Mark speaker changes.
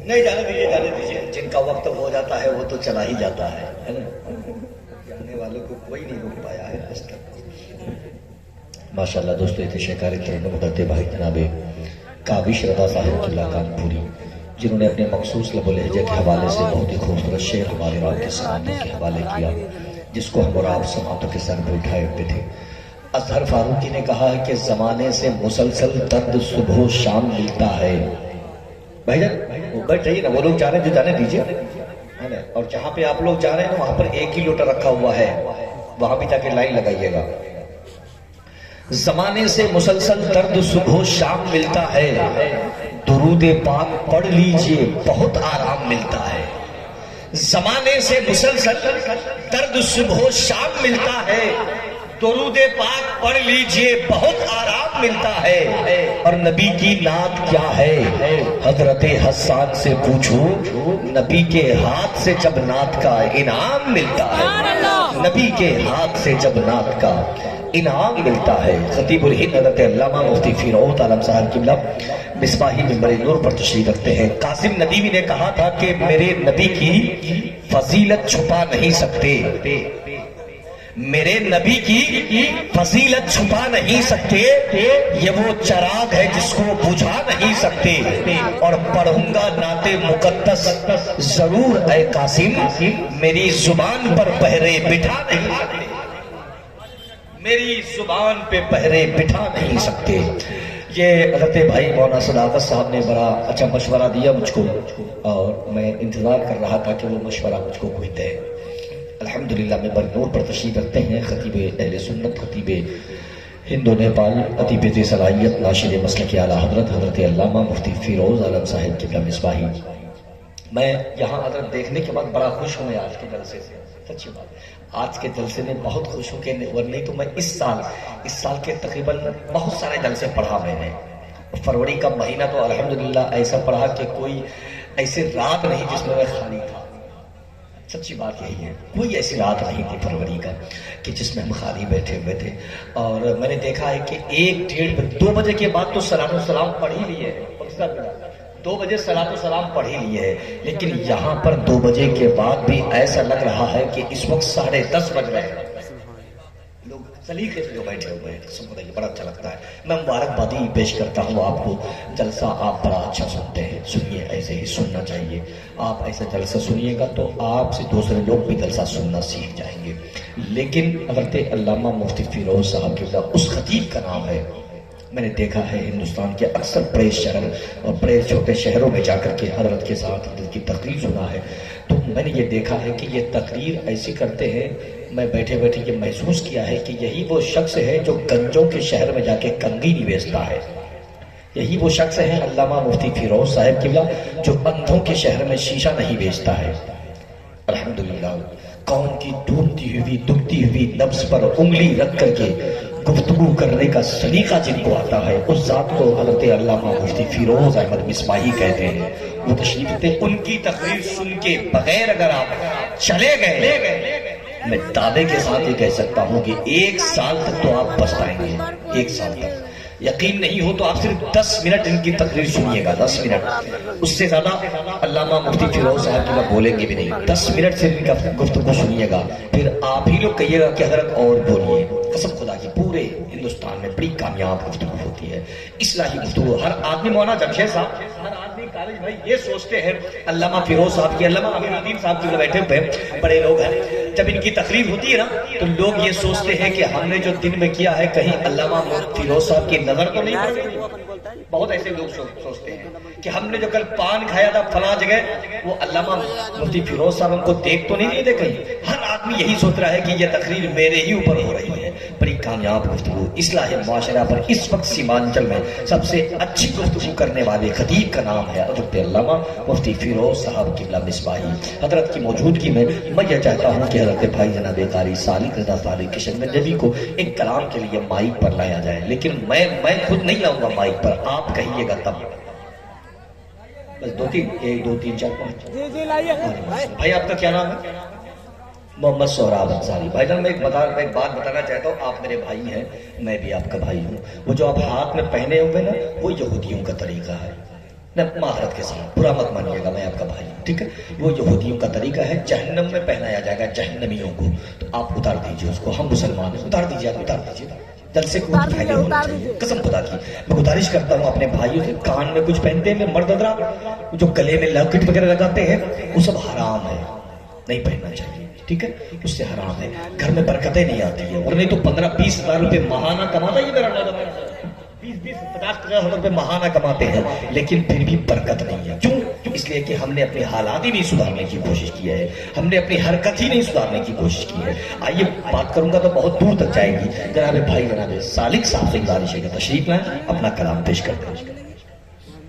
Speaker 1: نہیں جانے دیجیے جن کا وقت ہو جاتا ہے وہ تو چلا ہی جاتا ہے نا. جانے والوں کو کوئی نہیں روک پایا ہے آج تک. ماشاءاللہ دوستو یہ تھے شیخار ترنم کرتے بھائی جناب کاوش رضا صاحب قبلہ کانپوری، جنہوں نے اپنے مخصوص لب و لہجے کے حوالے سے بہت ہی خوبصورت شعر ہمارے رات کے سماعتوں کے حوالے کیا، جس کو ہم اور آپ سماعتوں کے سر پہ اٹھائے ہوئے تھے. اظہر فاروقی نے کہا ہے کہ زمانے سے مسلسل درد صبح و شام ملتا ہے. بھائی جان وہ بیٹھ جائیے نا، وہ لوگ جا رہے ہیں جو جانے دیجیے. اور جہاں پہ آپ لوگ جا رہے ہیں وہاں پر ایک ہی لوٹا رکھا ہوا ہے، وہاں بھی جا کے لائن لگائیے گا. زمانے سے مسلسل درد صبح و شام ملتا ہے، درود پاک پڑھ لیجئے بہت آرام ملتا ہے. زمانے سے مسلسل درد صبح و شام ملتا ہے، درود پاک پڑھ لیجئے بہت آرام ملتا ہے. اور نبی کی نعت کیا ہے؟ حضرت حسان سے پوچھو، نبی کے ہاتھ سے جب نعت کا انعام ملتا ہے، نبی کے ہاتھ سے جب نعت کا انعام ملتا ہے. خطیب الہند حضرت علامہ مفتی فیروز عالم صاحب قبلہ مصباحی منبر نور پر تشریف رکھتے ہیں. قاسم ندیمی نے کہا تھا کہ میرے نبی کی فضیلت چھپا نہیں سکتے، میرے نبی کی فضیلت چھپا نہیں سکتے، یہ وہ چراغ ہے جس کو بجھا نہیں سکتے. اور پڑھوں گا نعت مقدس ضرور اے قاسم، میری زبان پر پہرے بٹھا نہیں سکتے، میری زبان پہ پہرے بٹھا نہیں سکتے. یہ حضرت بھائی مولانا صداقت صاحب نے بڑا اچھا مشورہ دیا مجھ کو، اور میں انتظار کر رہا تھا کہ وہ مشورہ مجھ کو کوئی دے. الحمدللہ میں نور پر تشریف رکھتے ہیں خطیب اہل سنت، خطیب ہند و نیپال، خطیب ذی صلاحیت ناشر مسلک اعلیٰ حضرت حضرت علامہ مفتی فیروز عالم صاحب قبلہ مصباحی. میں یہاں حضرت دیکھنے کے بعد بڑا خوش ہوں آج کے جلسے سے. سچی بات، آج کے جلسے میں بہت خوش ہوں کہ نہیں تو میں اس سال کے تقریباً بہت سارے جلسے پڑھا میں نے. فروری کا مہینہ تو الحمدللہ ایسا پڑھا کہ کوئی ایسے رات نہیں جس میں خالی تھا. سچی بات یہی ہے، کوئی ایسی رات نہیں تھی فروری کا کہ جس میں ہم خالی بیٹھے ہوئے تھے. اور میں نے دیکھا ہے کہ 1 ڈیڑھ 2 بجے کے بعد تو صلاۃ و سلام پڑھ ہی لیے ہے، 2 بجے صلاۃ و سلام پڑھ ہی لیے ہے. لیکن یہاں پر 2 بجے کے بعد بھی ایسا لگ رہا ہے کہ اس وقت 10:30 بج رہے ہیں. لوگ سلیقے سے جو بیٹھے ہوئے ہیں، قسم خدا یہ بڑا اچھا لگتا ہے. میں مبارکبادی پیش کرتا ہوں آپ کو. جلسہ آپ بڑا اچھا سنتے ہیں، سنیے، ایسے ہی سننا چاہیے. آپ ایسا جلسہ سنیے گا تو آپ سے دوسرے لوگ بھی جلسہ سننا سیکھ جائیں گے. لیکن حضرت علامہ مفتی فیروز صاحب کے اس خطیب کا نام ہے. میں نے دیکھا ہے ہندوستان کے اکثر بڑے شہر اور بڑے چھوٹے شہروں میں جا کر کے حضرت کے ساتھ حضرت کی تقریر سنا ہے، تو میں نے یہ دیکھا ہے کہ یہ تقریر ایسی کرتے ہیں. میں بیٹھے بیٹھے یہ محسوس کیا ہے کہ یہی وہ شخص ہے جو گنجوں کے شہر میں جا کے کنگھی نہیں بیچتا ہے. یہی وہ شخص ہے علامہ مفتی فیروز صاحب قبلہ جو اندھوں کے شہر میں شیشہ نہیں بیچتا ہے. الحمدللہ قوم کی ڈوبتی ہوئی دکھتی ہوئی نبض پر انگلی رکھ کر کے گفتگو کرنے کا سلیقہ جن کو آتا ہے، اس ذات کو حضرت علامہ مفتی فیروز احمد مصباحی کہتے ہیں. وہ تشریف تھے، ان کی تقریر سن کے بغیر اگر آپ چلے گئے، میں دعوے کے ساتھ یہ کہہ سکتا ہوں کہ 1 سال تک تو آپ پچھتائیں گے. 1 سال تک یقین نہیں ہو تو آپ صرف 10 منٹ ان کی تقریر سنیے گا. 10 منٹ، اس سے زیادہ علامہ مفتی فیروز صاحب کی بولیں گے بھی نہیں. 10 منٹ سے ان کا گفتگو سنیے گا، پھر آپ ہی لوگ کہیے گا کہ حضرت اور بولیے. قسم خدا کی پورے ہندوستان میں بڑی کامیاب گفتگو ہوتی ہے، اصلاحی گفتگو. ہر آدمی مولانا جمشید صاحب، ہر آدمی کالج بھائی یہ سوچتے ہیں علامہ فیروز صاحب کی، علامہ امین الدین صاحب کی بیٹھے ہوئے بڑے لوگ ہیں، جب ان کی تقریر ہوتی ہے نا تو لوگ یہ سوچتے ہیں کہ ہم نے جو دن میں کیا ہے کہیں علامہ فیروز صاحب کی نظر تو نہیں پڑ گئی. بہت ایسے لوگ سوچتے ہیں کہ ہم نے جو کل پان کھایا تھا فلاں جگہ وہ علامہ مفتی فیروز صاحب ہم کو دیکھ تو نہیں دے کہیں. ہر آدمی یہی سوچ رہا ہے کہ یہ تقریر میرے ہی اوپر ہو رہی ہے. بڑی کامیاب گفتگو اصلاح معاشرہ پر اس وقت سیمانچل میں سب سے اچھی گفتگو کرنے والے خطیب کا نام ہے حضرت علامہ مفتی فیروز صاحب قبلہ مصباحی. حضرت کی موجودگی میں یہ چاہتا ہوں کہ حضرت بھائی جناب قاری سالک رضا صالح کشن گنجوی کو ایک کلام کے لیے مائک پر لایا جائے. لیکن میں خود نہیں لاؤں گا مائک پر، آپ کہیے گا تب. بس 2 3 1 2 3 4 5. بھائی آپ کا کیا نام ہے؟ محمد سہراب انصاری بھائی جان، میں ایک بات بتانا چاہتا ہوں، آپ میرے بھائی ہیں، میں بھی آپ کا بھائی ہوں۔ وہ جو آپ ہاتھ میں پہنے ہوئے نا، وہ یہودیوں کا طریقہ ہے، معذرت کے ساتھ برا مت مانیے گا، میں آپ کا بھائی ہوں، ٹھیک ہے؟ وہ یہودیوں کا طریقہ ہے، جہنم میں پہنایا جائے گا جہنمیوں کو، تو آپ اتار دیجئے اس کو، ہم مسلمان ہیں، اتار دیجئے، آپ اتار دیجئے، دل سے کوئی پھیلے ہونا چاہیے، قسم خدا کی میں گزارش کرتا ہوں اپنے بھائیوں سے، کان میں کچھ پہنتے ہیں مرد حضرات، جو گلے میں لاکٹ وغیرہ لگاتے ہیں، وہ سب حرام ہے، نہیں پہننا چاہیے، ٹھیک ہے؟ اس سے حرام ہے، گھر میں برکتیں نہیں آتی ہے، اور نہیں تو 15-20 ہزار روپے ماہانہ کماتا ہے، یہ میرا نوجوان 20-50 ہزار روپے ماہانہ کماتے ہیں، لیکن پھر بھی برکت نہیں ہے۔ کیوں؟ اس لیے کہ ہم نے اپنے حالات ہی نہیں سدھارنے کی کوشش کی ہے، ہم نے اپنی حرکت ہی نہیں سدھارنے کی کوشش کی ہے۔ آئیے بات کروں گا تو بہت دور تک جائے گی، جناب بھائی جناب سالک صاحب سے گزارش ہے کہ تشریف لائیں، اپنا کلام پیش کرتے ہیں۔